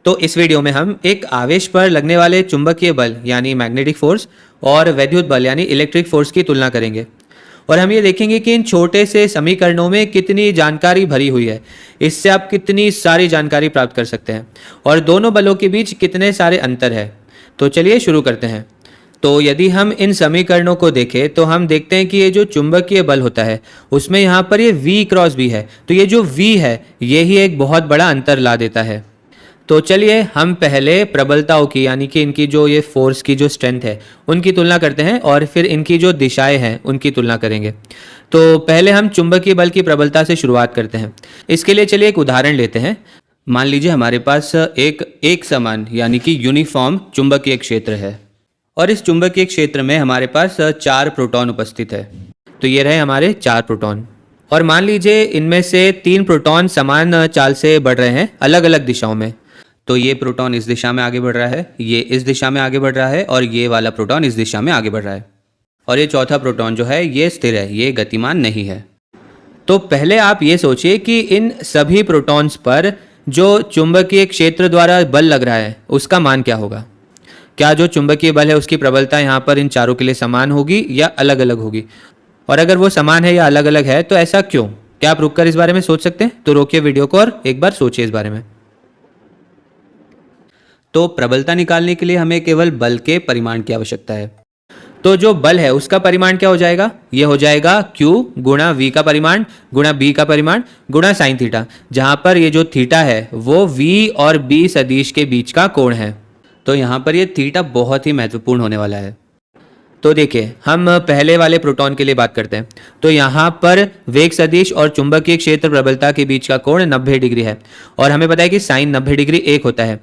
तो इस वीडियो में हम एक आवेश पर लगने वाले चुंबकीय बल यानी मैग्नेटिक फोर्स और वैद्युत बल यानी इलेक्ट्रिक फोर्स की तुलना करेंगे और हम ये देखेंगे कि इन छोटे से समीकरणों में कितनी जानकारी भरी हुई है। इससे आप कितनी सारी जानकारी प्राप्त कर सकते हैं और दोनों बलों के बीच कितने सारे अंतर है। तो चलिए शुरू करते हैं। तो यदि हम इन समीकरणों को देखें तो हम देखते हैं कि ये जो चुंबकीय बल होता है उसमें यहाँ पर ये V क्रॉस B है, तो ये जो V है ये ही एक बहुत बड़ा अंतर ला देता है। तो चलिए हम पहले प्रबलताओं की यानी कि इनकी जो ये फोर्स की जो स्ट्रेंथ है उनकी तुलना करते हैं और फिर इनकी जो दिशाएं हैं उनकी तुलना करेंगे। तो पहले हम चुंबकीय बल की प्रबलता से शुरुआत करते हैं। इसके लिए चलिए एक उदाहरण लेते हैं। मान लीजिए हमारे पास एक समान यानी कि यूनिफॉर्म चुंबकीय क्षेत्र है और इस चुंबकीय क्षेत्र में हमारे पास 4 प्रोटॉन उपस्थित है। तो ये रहे हमारे 4 प्रोटॉन और मान लीजिए इनमें से 3 प्रोटॉन समान चाल से बढ़ रहे हैं अलग अलग दिशाओं में। तो ये प्रोटॉन इस दिशा में आगे बढ़ रहा है, ये इस दिशा में आगे बढ़ रहा है और ये वाला प्रोटॉन इस दिशा में आगे बढ़ रहा है और ये चौथा प्रोटॉन जो है ये स्थिर है, ये गतिमान नहीं है। तो पहले आप ये सोचिए कि इन सभी प्रोटॉन्स पर जो चुंबकीय क्षेत्र द्वारा बल लग रहा है उसका मान क्या होगा। क्या जो चुंबकीय बल है उसकी प्रबलता यहाँ पर इन चारों के लिए समान होगी या अलग अलग होगी, और अगर वो समान है या अलग अलग है तो ऐसा क्यों। क्या आप रुककर इस बारे में सोच सकते हैं? तो रोकिए वीडियो को और एक बार सोचिए इस बारे में। तो प्रबलता निकालने के लिए हमें केवल बल के परिमाण की आवश्यकता है। तो जो बल है उसका परिमाण क्या हो जाएगा, ये हो जाएगा Q गुणा V का परिमाण गुणा B का परिमाण गुणा साइन थीटा, जहां पर ये जो थीटा है वो V और B सदिश के बीच का कोण है। तो यहाँ पर ये थीटा बहुत ही महत्वपूर्ण होने वाला है। तो देखिए हम पहले वाले प्रोटॉन के लिए बात करते हैं। तो यहाँ पर वेग सदिश और चुंबकीय क्षेत्र प्रबलता के बीच का कोण 90 डिग्री है और हमें पता है कि साइन 90 डिग्री 1 होता है।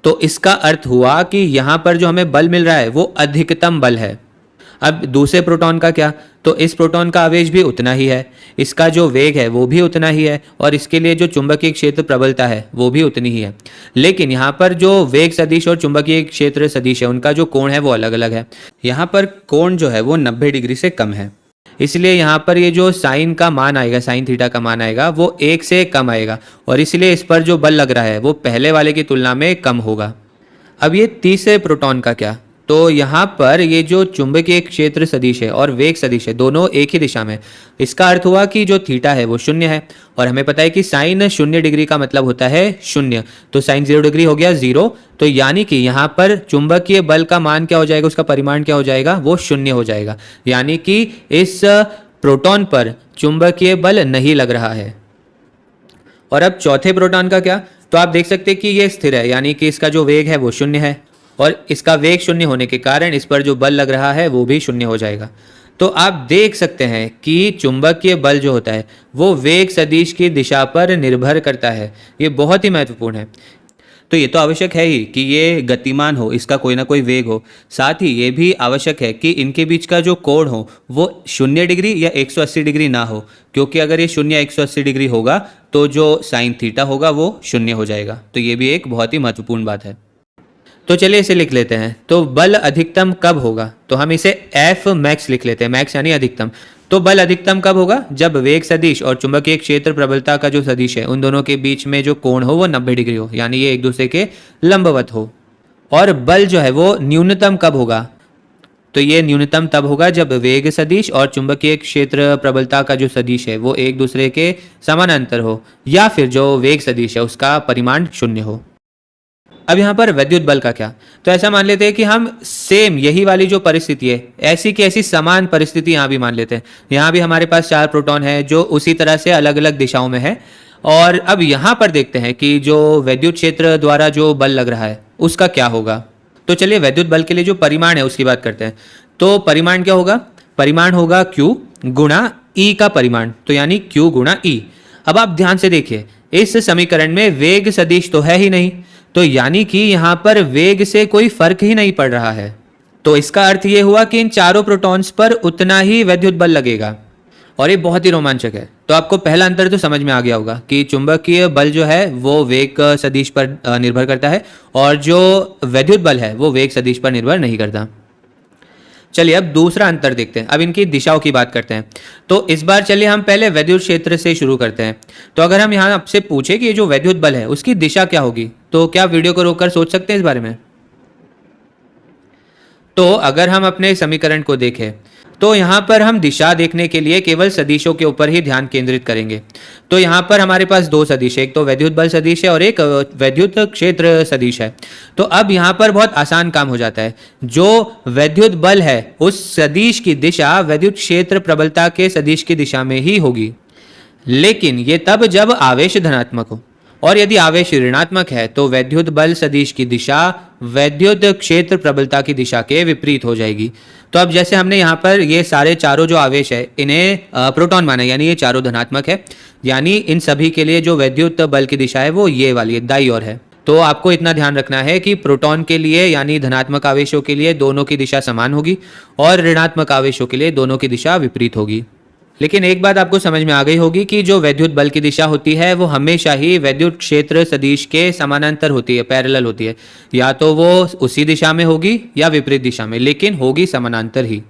तो इसका अर्थ हुआ कि यहाँ पर जो हमें बल मिल रहा है वो अधिकतम बल है। अब दूसरे प्रोटॉन का क्या, तो इस प्रोटॉन का आवेश भी उतना ही है, इसका जो वेग है वो भी उतना ही है और इसके लिए जो चुंबकीय क्षेत्र प्रबलता है वो भी उतनी ही है। लेकिन यहाँ पर जो वेग सदिश और चुंबकीय क्षेत्र सदिश है उनका जो कोण है वो अलग अलग है। यहाँ पर कोण जो है वो 90 डिग्री से कम है, इसलिए यहाँ पर ये जो साइन का मान आएगा, साइन थीटा का मान आएगा वो 1 से कम आएगा और इसलिए इस पर जो बल लग रहा है वो पहले वाले की तुलना में कम होगा। अब ये तीसरे प्रोटॉन का क्या, तो यहाँ पर ये जो चुंबकीय क्षेत्र सदिश है और वेग सदिश है दोनों एक ही दिशा में। इसका अर्थ हुआ कि जो थीटा है वो 0 है और हमें पता है कि साइन 0 डिग्री का मतलब होता है 0, तो साइन 0 डिग्री हो गया 0। तो यानी कि यहाँ पर चुंबकीय बल का मान क्या हो जाएगा, उसका परिमाण क्या हो जाएगा, वो 0 हो जाएगा। यानी कि इस प्रोटॉन पर चुंबकीय बल नहीं लग रहा है। और अब चौथे प्रोटॉन का क्या, तो आप देख सकते हैं कि ये स्थिर है, यानी कि इसका जो वेग है वो 0 है और इसका वेग 0 होने के कारण इस पर जो बल लग रहा है वो भी 0 हो जाएगा। तो आप देख सकते हैं कि चुंबकीय बल जो होता है वो वेग सदिश की दिशा पर निर्भर करता है। ये बहुत ही महत्वपूर्ण है। तो ये तो आवश्यक है ही कि ये गतिमान हो, इसका कोई ना कोई वेग हो, साथ ही ये भी आवश्यक है कि इनके बीच का जो कोण हो वो 0 डिग्री या 180 डिग्री ना हो, क्योंकि अगर ये 0 या 180 डिग्री होगा तो जो साइन थीटा होगा वो 0 हो जाएगा। तो ये भी एक बहुत ही महत्वपूर्ण बात है। तो चलिए इसे लिख लेते हैं। तो बल अधिकतम कब होगा, तो हम इसे F मैक्स लिख लेते हैं, मैक्स यानी अधिकतम। तो बल अधिकतम कब होगा, जब वेग सदिश और चुंबकीय क्षेत्र प्रबलता का जो सदिश है उन दोनों के बीच में जो कोण हो वो 90 डिग्री हो, यानी ये एक दूसरे के लंबवत हो। और बल जो है वो न्यूनतम कब होगा, तो ये न्यूनतम तब होगा जब वेग सदिश और चुंबकीय क्षेत्र प्रबलता का जो सदिश है वो एक दूसरे के समानांतर हो या फिर जो वेग सदिश है उसका परिमाण 0 हो। अब यहाँ पर विद्युत बल का क्या, तो ऐसा मान लेते हैं कि हम सेम यही वाली जो परिस्थिति है ऐसी की ऐसी समान परिस्थिति यहाँ भी मान लेते हैं। यहाँ भी हमारे पास 4 प्रोटॉन है जो उसी तरह से अलग अलग दिशाओं में है। और अब यहाँ पर देखते हैं कि जो विद्युत क्षेत्र द्वारा जो बल लग रहा है उसका क्या होगा। तो चलिए विद्युत बल के लिए जो परिमाण है उसकी बात करते हैं। तो परिमाण क्या होगा, परिमाण होगा Q गुणा E का परिमाण, तो यानी Q गुणा E। अब आप ध्यान से देखिए इस समीकरण में वेग सदिश तो है ही नहीं, तो यानी कि यहाँ पर वेग से कोई फर्क ही नहीं पड़ रहा है। तो इसका अर्थ ये हुआ कि इन चारों प्रोटॉन्स पर उतना ही विद्युत बल लगेगा और ये बहुत ही रोमांचक है। तो आपको पहला अंतर तो समझ में आ गया होगा कि चुंबकीय बल जो है वो वेग सदिश पर निर्भर करता है और जो विद्युत बल है वो वेग सदिश पर निर्भर नहीं करता। चलिए अब दूसरा अंतर देखते हैं, अब इनकी दिशाओं की बात करते हैं। तो इस बार चलिए हम पहले वैद्युत क्षेत्र से शुरू करते हैं। तो अगर हम यहाँ आपसे पूछे कि ये जो वैद्युत बल है उसकी दिशा क्या होगी, तो क्या वीडियो को रोककर सोच सकते हैं इस बारे में? तो अगर हम अपने समीकरण को देखें तो यहाँ पर हम दिशा देखने के लिए केवल सदिशों के ऊपर ही ध्यान केंद्रित करेंगे। तो यहाँ पर हमारे पास दो सदिश है, एक तो वैद्युत बल सदिश है और एक वैद्युत क्षेत्र सदिश है। तो अब यहाँ पर बहुत आसान काम हो जाता है। जो वैद्युत बल है उस सदिश की दिशा वैद्युत क्षेत्र प्रबलता के सदिश की दिशा में ही होगी, लेकिन ये तब जब आवेश धनात्मक हो, और यदि आवेश ऋणात्मक है तो वैद्युत बल सदिश की दिशा वैद्युत क्षेत्र प्रबलता की दिशा के विपरीत हो जाएगी। तो अब जैसे हमने यहाँ पर ये सारे चारों जो आवेश है इन्हें प्रोटॉन माना, यानी ये चारों धनात्मक है, यानी इन सभी के लिए जो वैद्युत बल की दिशा है वो ये वाली है, दाईं ओर है। तो आपको इतना ध्यान रखना है कि प्रोटॉन के लिए यानी धनात्मक आवेशों के लिए दोनों की दिशा समान होगी और ऋणात्मक आवेशों के लिए दोनों की दिशा विपरीत होगी। लेकिन एक बात आपको समझ में आ गई होगी कि जो वैद्युत बल की दिशा होती है वो हमेशा ही वैद्युत क्षेत्र सदिश के समानांतर होती है, पैरेलल होती है। या तो वो उसी दिशा में होगी या विपरीत दिशा में, लेकिन होगी समानांतर ही।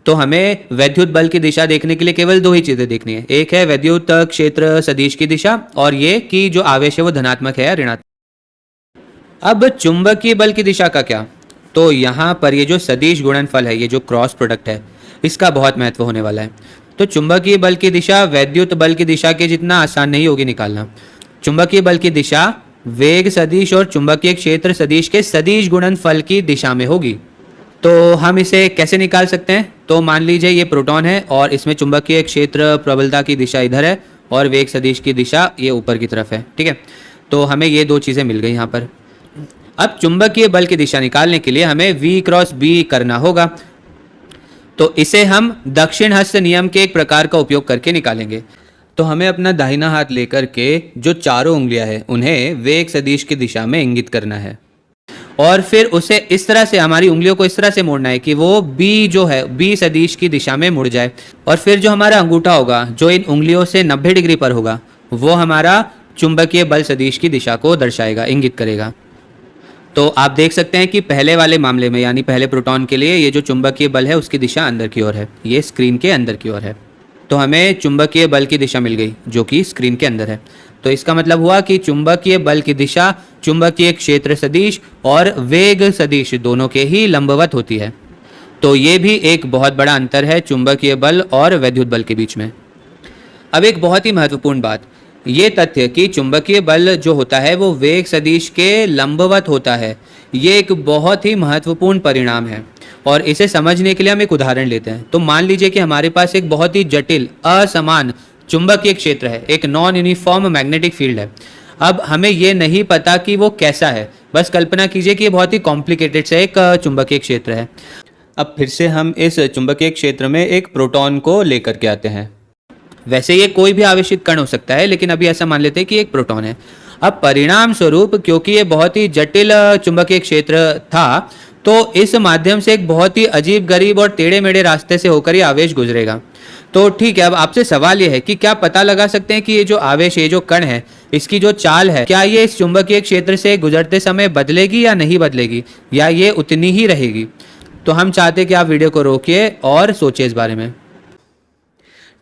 तो हमें वैद्युत बल की दिशा देखने के लिए केवल दो ही चीजें देखनी है, एक है वैद्युत क्षेत्र सदिश की दिशा और ये कि जो आवेश है वो धनात्मक है या ऋणात्मक। अब चुंबकीय बल की दिशा का क्या? तो यहाँ पर ये जो सदिश गुणनफल है, ये जो क्रॉस प्रोडक्ट है, इसका बहुत महत्व होने वाला है। तो चुंबकीय बल की दिशा वैद्युत बल की दिशा के जितना आसान नहीं होगी निकालना। चुंबकीय बल की दिशा वेग सदिश और चुंबकीय क्षेत्र सदिश के सदिश गुणनफल की दिशा में होगी। तो हम इसे कैसे निकाल सकते हैं? तो मान लीजिए ये प्रोटॉन है और इसमें चुंबकीय क्षेत्र प्रबलता की दिशा इधर है और वेग सदिश की दिशा ये ऊपर की तरफ है, ठीक है। तो हमें ये दो चीज़ें मिल गई यहाँ पर। अब चुंबकीय बल की दिशा निकालने के लिए हमें V क्रॉस B करना होगा। तो इसे हम दक्षिण हस्त नियम के एक प्रकार का उपयोग करके निकालेंगे। तो हमें अपना दाहिना हाथ लेकर के जो चारों उंगलियां हैं उन्हें वेग सदिश की दिशा में इंगित करना है और फिर उसे इस तरह से, हमारी उंगलियों को इस तरह से मोड़ना है कि वो B जो है B सदिश की दिशा में मुड़ जाए। और फिर जो हमारा अंगूठा होगा जो इन उंगलियों से 90 डिग्री पर होगा वो हमारा चुंबकीय बल सदिश की दिशा को दर्शाएगा, इंगित करेगा। तो आप देख सकते हैं कि पहले वाले मामले में यानी पहले प्रोटॉन के लिए ये जो चुंबकीय बल है उसकी दिशा अंदर की ओर है, ये स्क्रीन के अंदर की ओर है। तो हमें चुंबकीय बल की दिशा मिल गई जो कि स्क्रीन के अंदर है। तो इसका मतलब हुआ कि चुंबकीय बल की दिशा चुंबकीय क्षेत्र सदिश और वेग सदिश दोनों के ही लंबवत होती है। तो ये भी एक बहुत बड़ा अंतर है चुंबकीय बल और वैद्युत बल के बीच में। अब एक बहुत ही महत्वपूर्ण बात, ये तथ्य कि चुंबकीय बल जो होता है वो वेग सदिश के लंबवत होता है, ये एक बहुत ही महत्वपूर्ण परिणाम है। और इसे समझने के लिए हम एक उदाहरण लेते हैं। तो मान लीजिए कि हमारे पास एक बहुत ही जटिल असमान चुंबकीय क्षेत्र है, एक नॉन यूनिफॉर्म मैग्नेटिक फील्ड है। अब हमें ये नहीं पता कि वो कैसा है, बस कल्पना कीजिए कि ये बहुत ही कॉम्प्लिकेटेड सा एक चुंबकीय क्षेत्र है। अब फिर से हम इस चुंबकीय क्षेत्र में एक प्रोटॉन को लेकर के आते हैं। वैसे ये कोई भी आवेशित कण हो सकता है, लेकिन अभी ऐसा मान लेते हैं कि एक प्रोटॉन है। अब परिणाम स्वरूप क्योंकि ये बहुत ही जटिल चुंबकीय क्षेत्र था, तो इस माध्यम से एक बहुत ही अजीब गरीब और टेढ़े मेढ़े रास्ते से होकर ये आवेश गुजरेगा। तो ठीक है, अब आपसे सवाल ये है कि क्या पता लगा सकते हैं कि ये जो आवेश, ये जो कण है, इसकी जो चाल है, क्या ये इस चुंबकीय क्षेत्र से गुजरते समय बदलेगी या नहीं बदलेगी, या ये उतनी ही रहेगी? तो हम चाहते हैं कि आप वीडियो को रोकिए और सोचिए इस बारे में।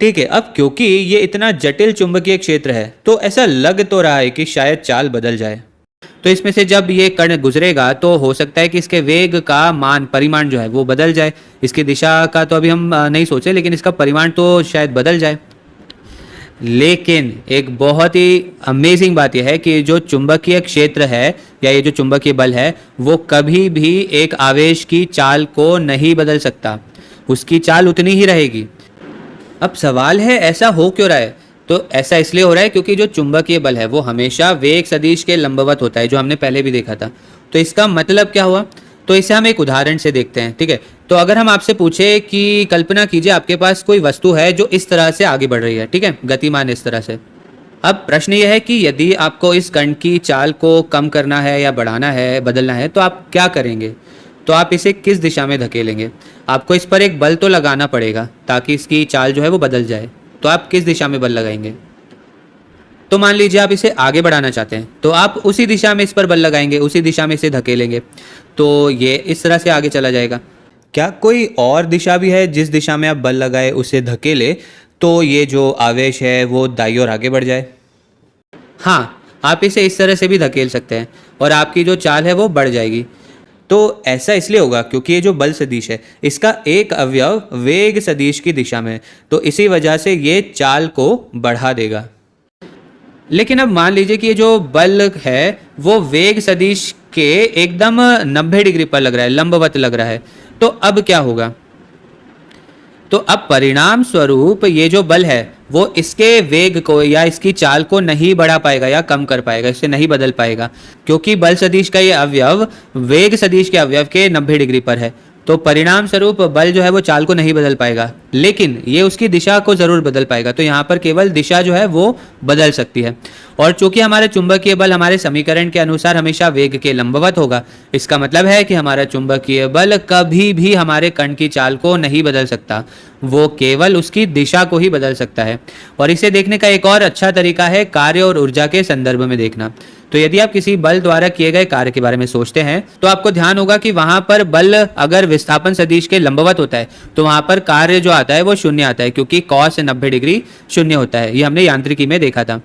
ठीक है, अब क्योंकि ये इतना जटिल चुंबकीय क्षेत्र है तो ऐसा लग तो रहा है कि शायद चाल बदल जाए। तो इसमें से जब ये कण गुजरेगा तो हो सकता है कि इसके वेग का परिमाण जो है वो बदल जाए। इसकी दिशा का तो अभी हम नहीं सोचे, लेकिन इसका परिमाण तो शायद बदल जाए। लेकिन एक बहुत ही अमेजिंग बात यह है कि जो चुंबकीय क्षेत्र है या ये जो चुंबकीय बल है वो कभी भी एक आवेश की चाल को नहीं बदल सकता, उसकी चाल उतनी ही रहेगी। अब सवाल है ऐसा हो क्यों रहा है? तो ऐसा इसलिए हो रहा है क्योंकि जो चुंबकीय बल है वो हमेशा वेग सदिश के लंबवत होता है, जो हमने पहले भी देखा था। तो इसका मतलब क्या हुआ? तो इसे हम एक उदाहरण से देखते हैं, ठीक है। तो अगर हम आपसे पूछे कि कल्पना कीजिए आपके पास कोई वस्तु है जो इस तरह से आगे बढ़ रही है, ठीक है, गतिमान इस तरह से। अब प्रश्न यह है कि यदि आपको इस कण की चाल को कम करना है या बढ़ाना है, बदलना है, तो आप क्या करेंगे? तो आप इसे किस दिशा में धकेलेंगे? आपको इस पर एक बल तो लगाना पड़ेगा ताकि इसकी चाल जो है वो बदल जाए। तो आप किस दिशा में बल लगाएंगे? तो मान लीजिए आप इसे आगे बढ़ाना चाहते हैं, तो आप उसी दिशा में इस पर बल लगाएंगे, उसी दिशा में इसे धकेलेंगे, तो ये इस तरह से आगे चला जाएगा। क्या कोई और दिशा भी है जिस दिशा में आप बल लगाए उसे धकेले तो ये जो आवेश है वो दाईं ओर आगे बढ़ जाए? हाँ, आप इसे इस तरह से भी धकेल सकते हैं और आपकी जो चाल है वो बढ़ जाएगी। तो ऐसा इसलिए होगा क्योंकि ये जो बल सदिश है इसका एक अवयव वेग सदिश की दिशा में है, तो इसी वजह से ये चाल को बढ़ा देगा। लेकिन अब मान लीजिए कि ये जो बल है वो वेग सदिश के एकदम 90 डिग्री पर लग रहा है, लंबवत लग रहा है, तो अब क्या होगा? तो अब परिणाम स्वरूप ये जो बल है वो इसके वेग को या इसकी चाल को नहीं बढ़ा पाएगा या कम कर पाएगा, इसे नहीं बदल पाएगा, क्योंकि बल सदिश का ये अवयव वेग सदिश के अवयव के 90 डिग्री पर है। तो परिणाम स्वरूप बल जो है वो चाल को नहीं बदल पाएगा, लेकिन ये उसकी दिशा को जरूर बदल पाएगा। तो यहाँ पर केवल दिशा जो है वो बदल सकती है। और चूंकि हमारे चुंबकीय बल हमारे समीकरण के अनुसार हमेशा वेग के लंबवत होगा, इसका मतलब है कि हमारा चुंबकीय बल कभी भी हमारे कण की चाल को नहीं बदल सकता, वो केवल उसकी दिशा को ही बदल सकता है। और इसे देखने का एक और अच्छा तरीका है कार्य और ऊर्जा के संदर्भ में देखना। तो यदि आप किसी बल द्वारा किए गए कार्य के बारे में सोचते हैं तो आपको ध्यान होगा कि वहां पर बल अगर विस्थापन सदिश के लंबवत होता है तो वहां पर कार्य जो आता है वो शून्य आता है, क्योंकि cos 90 डिग्री शून्य होता है। ये हमने यांत्रिकी में देखा था।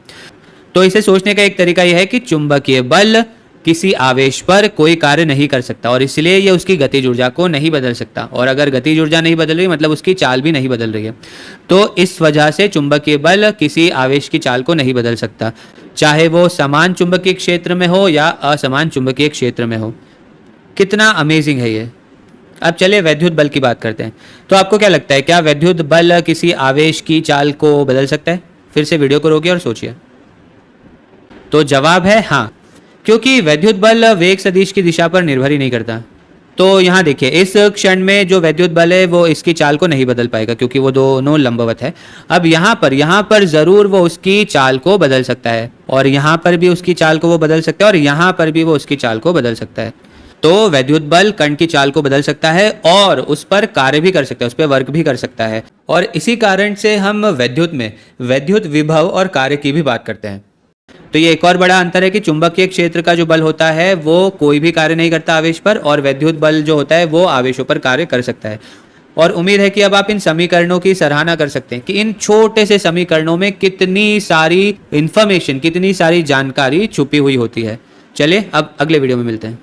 तो इसे सोचने का एक तरीका यह है कि चुंबकीय बल किसी आवेश पर कोई कार्य नहीं कर सकता और इसलिए यह उसकी गतिज ऊर्जा को नहीं बदल सकता, और अगर गतिज ऊर्जा नहीं बदल रही मतलब उसकी चाल भी नहीं बदल रही है। तो इस वजह से चुंबकीय बल किसी आवेश की चाल को नहीं बदल सकता, चाहे वो समान चुंबकीय क्षेत्र में हो या असमान चुंबकीय क्षेत्र में हो। कितना अमेजिंग है ये। अब चलिए वैद्युत बल की बात करते हैं। तो आपको क्या लगता है, क्या वैद्युत बल किसी आवेश की चाल को बदल सकता है? फिर से वीडियो को रोकिए और सोचिए। तो जवाब है हाँ, क्योंकि वैद्युत बल वेग सदिश की दिशा पर निर्भर ही नहीं करता। तो यहाँ देखिए, इस क्षण में जो वैद्युत बल है वो इसकी चाल को नहीं बदल पाएगा क्योंकि वो दोनों लंबवत है। अब यहाँ पर जरूर वो उसकी चाल को बदल सकता है, और यहाँ पर भी उसकी चाल को वो बदल सकता है, और यहाँ पर भी वो उसकी चाल को बदल सकता है। तो वैद्युत बल कण की चाल को बदल सकता है और उस पर कार्य भी कर सकता है, उस पर वर्क भी कर सकता है। और इसी कारण से हम वैद्युत में वैद्युत विभव और कार्य की भी बात करते हैं। तो ये एक और बड़ा अंतर है कि चुंबकीय क्षेत्र का जो बल होता है वो कोई भी कार्य नहीं करता आवेश पर, और वैद्युत बल जो होता है वो आवेशों पर कार्य कर सकता है। और उम्मीद है कि अब आप इन समीकरणों की सराहना कर सकते हैं कि इन छोटे से समीकरणों में कितनी सारी इंफॉर्मेशन, कितनी सारी जानकारी छुपी हुई होती है। चलिए अब अगले वीडियो में मिलते हैं।